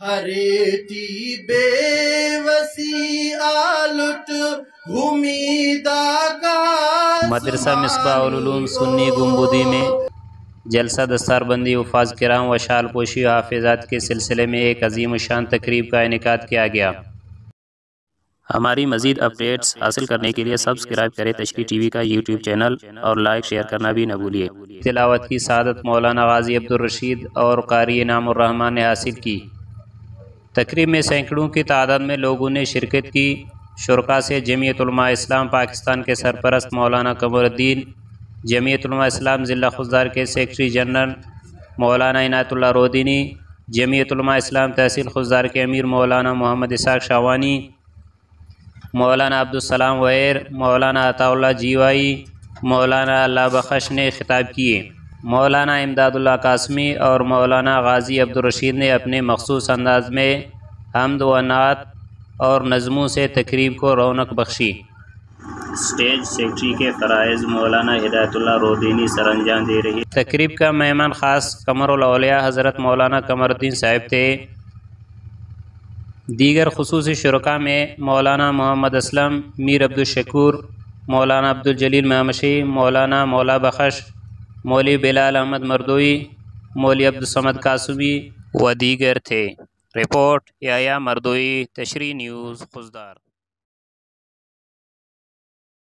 ہریتی بے وسی آلٹ امیدہ کا مدرسہ مصباح العلوم سنی گنبدی میں جلسہ دستار بندی حفاظ کرام و شال پوشی و حافظات کے سلسلے میں ایک عظیم الشان تقریب کا انعقاد کیا گیا۔ ہماری مزید اپڈیٹس حاصل کرنے کے لیے سبسکرائب کریں تشریح ٹی وی کا یوٹیوب چینل اور لائک شیئر کرنا بھی نہ بھولیے۔ تلاوت کی سعادت مولانا غازی عبدالرشید اور قاری انعام الرحمن نے حاصل کی۔ تقریب میں سینکڑوں کی تعداد میں لوگوں نے شرکت کی۔ شرکاء سے جمعیت علماء اسلام پاکستان کے سرپرست مولانا قمر الدین، جمعیت علماء اسلام ضلع خضدار کے سیکرٹری جنرل مولانا عنایت اللہ رودینی، جمعیت علماء اسلام تحصیل خضدار کے امیر مولانا محمد اسحاق شاوانی، مولانا عبدالسلام ویر، مولانا عطا اللہ جیوائی، مولانا اللہ بخش نے خطاب کیے۔ مولانا امداد اللہ قاسمی اور مولانا غازی عبدالرشید نے اپنے مخصوص انداز میں حمد و نعت اور نظموں سے تقریب کو رونق بخشی۔ اسٹیج سیکرٹری کے فرائض مولانا ہدایت اللہ رودینی سر انجام دے رہی۔ تقریب کا مہمان خاص قمر الاولیاء حضرت مولانا قمر الدین صاحب تھے۔ دیگر خصوصی شرکاء میں مولانا محمد اسلم، میر عبدالشکور، مولانا عبدالجلیل مہمشی، مولانا مولا بخش، مولوی بلال احمد مردوئی، مولوی عبدالصمد قاسمی و دیگر تھے۔ رپورٹ یحییٰ مردوئی، تشریح نیوز خضدار۔